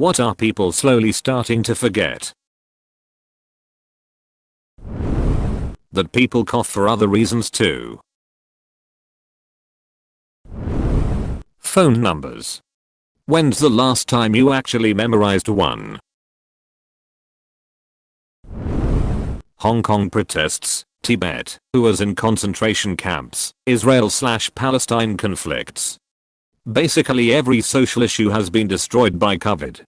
What are people slowly starting to forget? That people cough for other reasons too. Phone numbers. When's the last time you actually memorized one? Hong Kong protests, Tibet, who was in concentration camps, Israel/Palestine conflicts. Basically every social issue has been destroyed by COVID.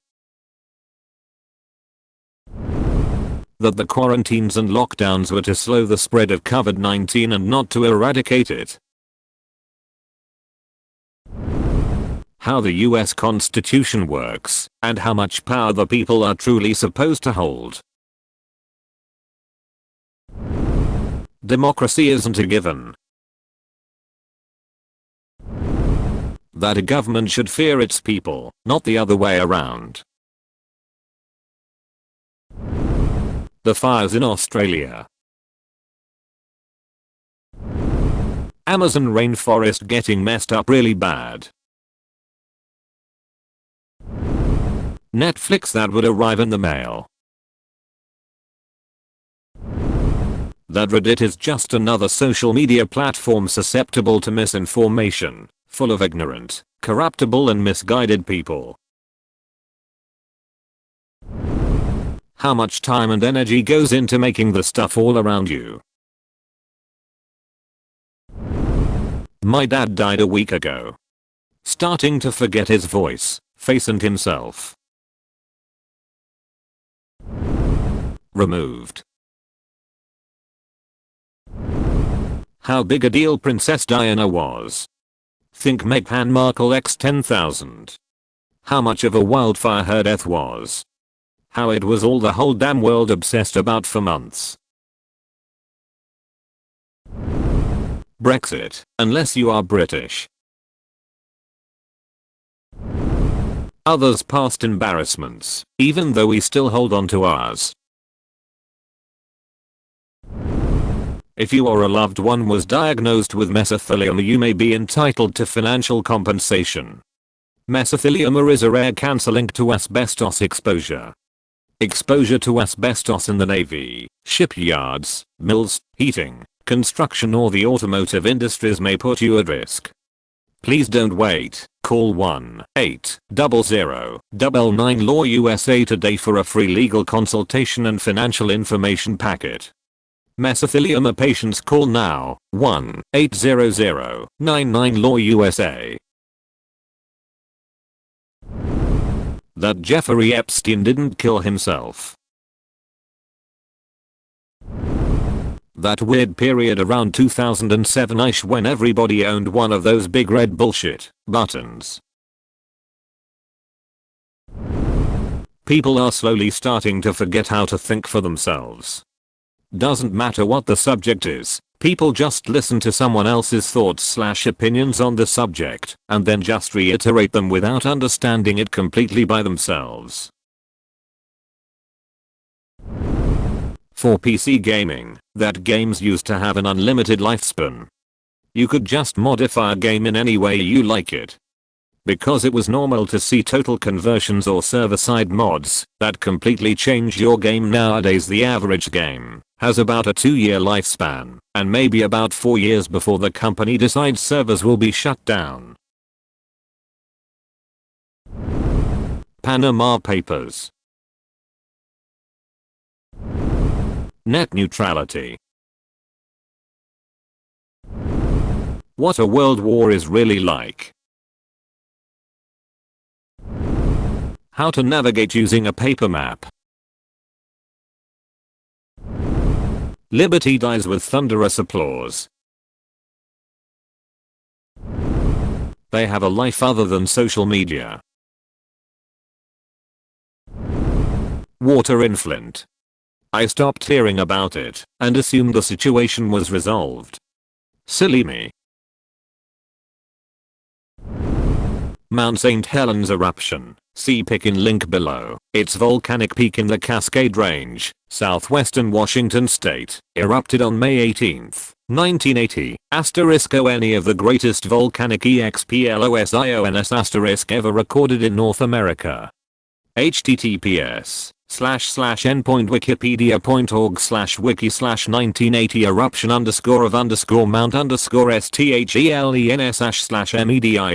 That the quarantines and lockdowns were to slow the spread of COVID-19 and not to eradicate it. How the US Constitution works, and how much power the people are truly supposed to hold. Democracy isn't a given. That a government should fear its people, not the other way around. The fires in Australia. Amazon rainforest getting messed up really bad. Netflix that would arrive in the mail. That Reddit is just another social media platform susceptible to misinformation, full of ignorant, corruptible and misguided people. How much time and energy goes into making the stuff all around you? My dad died a week ago. Starting to forget his voice, face and himself. Removed. How big a deal Princess Diana was. Think Meghan Markle x 10,000. How much of a wildfire her death was. How it was all the whole damn world obsessed about for months. Brexit, unless you are British. Others' past embarrassments, even though we still hold on to ours. If you or a loved one was diagnosed with mesothelioma, you may be entitled to financial compensation. Mesothelioma is a rare cancer linked to asbestos exposure. Exposure to asbestos in the Navy, shipyards, mills, heating, construction or the automotive industries may put you at risk. Please don't wait. Call 1-800-999-LAW USA today for a free legal consultation and financial information packet. Mesothelioma patients call now, 1-800-99-LAW USA. That Jeffrey Epstein didn't kill himself. That weird period around 2007-ish when everybody owned one of those big red bullshit buttons. People are slowly starting to forget how to think for themselves. Doesn't matter what the subject is, people just listen to someone else's thoughts/opinions on the subject, and then just reiterate them without understanding it completely by themselves. For PC gaming, that games used to have an unlimited lifespan. You could just modify a game in any way you like it. Because it was normal to see total conversions or server-side mods that completely change your game. Nowadays the average game has about a 2-year lifespan, and maybe about 4 years before the company decides servers will be shut down. Panama Papers. Net neutrality. What a world war is really like. How to navigate using a paper map. Liberty dies with thunderous applause. They have a life other than social media. Water in Flint. I stopped hearing about it and assumed the situation was resolved. Silly me. Mount St. Helens eruption. See pic in link below. Its volcanic peak in the Cascade Range, southwestern Washington state, erupted on May 18, 1980. Any of the greatest volcanic explosions ever recorded in North America. https://n.wikipedia.org/wiki/1980 eruption _of _mount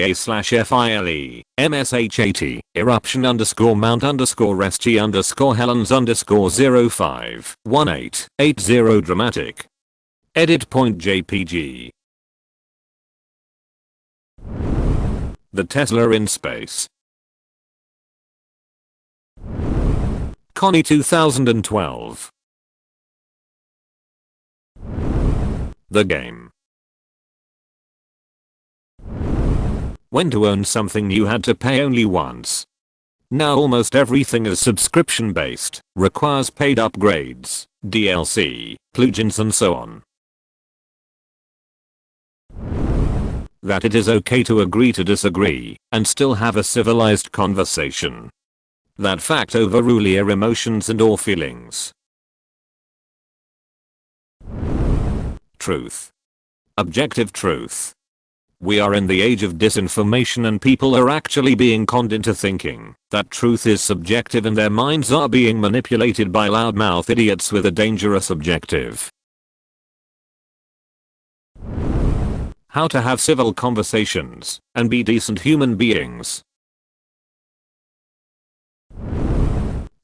_sthen/media/file msh80 eruption _mount _st helens _051880 dramatic edit.jpg. The Tesla in space. Connie 2012. The game. When to own something you had to pay only once. Now almost everything is subscription based, requires paid upgrades, DLC, plugins and so on. That it is okay to agree to disagree and still have a civilized conversation. That fact overrule your emotions and or feelings. Truth. Objective truth. We are in the age of disinformation and people are actually being conned into thinking that truth is subjective and their minds are being manipulated by loudmouth idiots with a dangerous objective. How to have civil conversations and be decent human beings.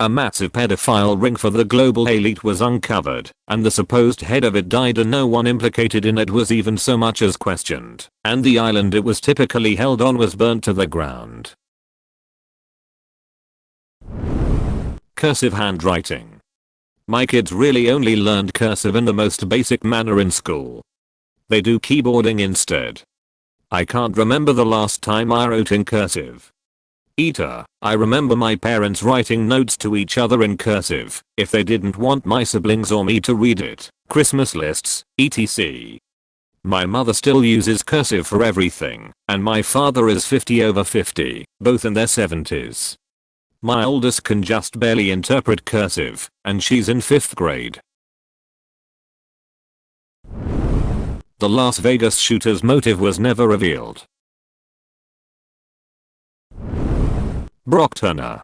A massive pedophile ring for the global elite was uncovered, and the supposed head of it died and no one implicated in it was even so much as questioned, and the island it was typically held on was burnt to the ground. Cursive handwriting. My kids really only learned cursive in the most basic manner in school. They do keyboarding instead. I can't remember the last time I wrote in cursive. I remember my parents writing notes to each other in cursive if they didn't want my siblings or me to read it, Christmas lists, etc. My mother still uses cursive for everything, and my father is 50 over 50, both in their 70s. My oldest can just barely interpret cursive, and she's in 5th grade. The Las Vegas shooter's motive was never revealed. Brock Turner.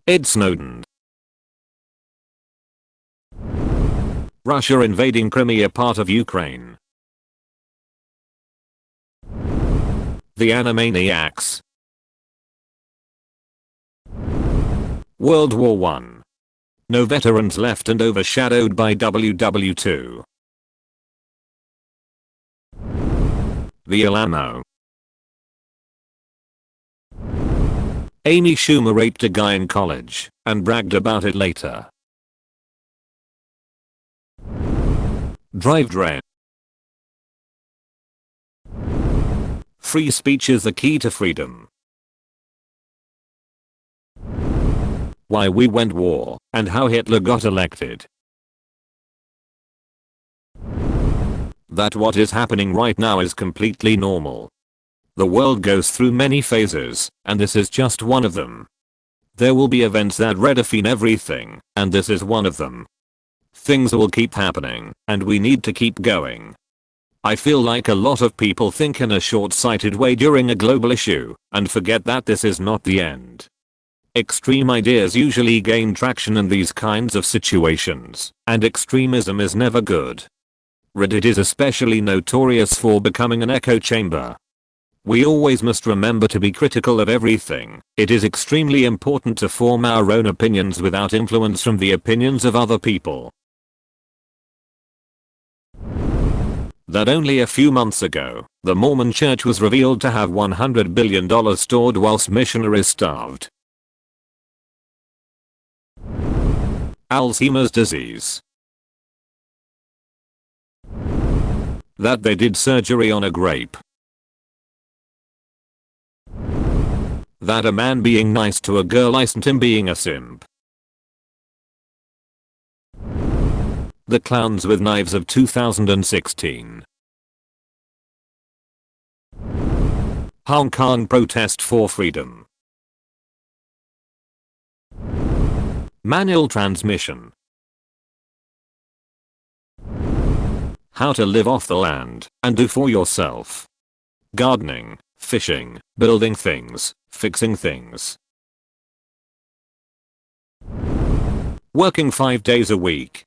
Ed Snowden. Russia invading Crimea, part of Ukraine. The Animaniacs. World War I. No veterans left and overshadowed by WW2. The Alamo. Amy Schumer raped a guy in college and bragged about it later. Drive Dre. Free speech is the key to freedom. Why we went war and how Hitler got elected. That what is happening right now is completely normal. The world goes through many phases, and this is just one of them. There will be events that redefine everything, and this is one of them. Things will keep happening, and we need to keep going. I feel like a lot of people think in a short-sighted way during a global issue, and forget that this is not the end. Extreme ideas usually gain traction in these kinds of situations, and extremism is never good. Reddit is especially notorious for becoming an echo chamber. We always must remember to be critical of everything. It is extremely important to form our own opinions without influence from the opinions of other people. That only a few months ago, the Mormon Church was revealed to have $100 billion stored whilst missionaries starved. Alzheimer's disease. That they did surgery on a grape. That a man being nice to a girl isn't him being a simp. The Clowns with Knives of 2016. Hong Kong protest for freedom. Manual transmission. How to live off the land and do for yourself. Gardening, fishing, building things, fixing things. Working 5 days a week.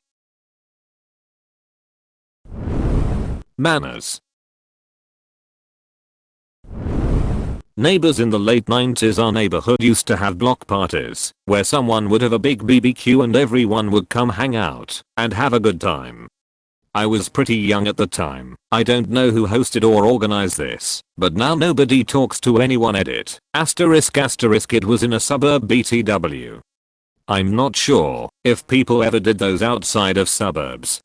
Manners. Neighbors in the late 90s. Our neighborhood used to have block parties, where someone would have a big BBQ and everyone would come hang out and have a good time. I was pretty young at the time. I don't know who hosted or organized this, but now nobody talks to anyone. Edit. Asterisk asterisk it was in a suburb BTW. I'm not sure if people ever did those outside of suburbs.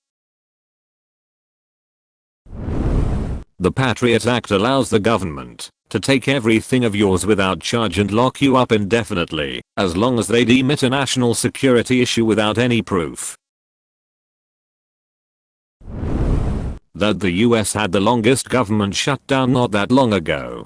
The Patriot Act allows the government to take everything of yours without charge and lock you up indefinitely, as long as they deem it a national security issue without any proof. That the US had the longest government shutdown not that long ago.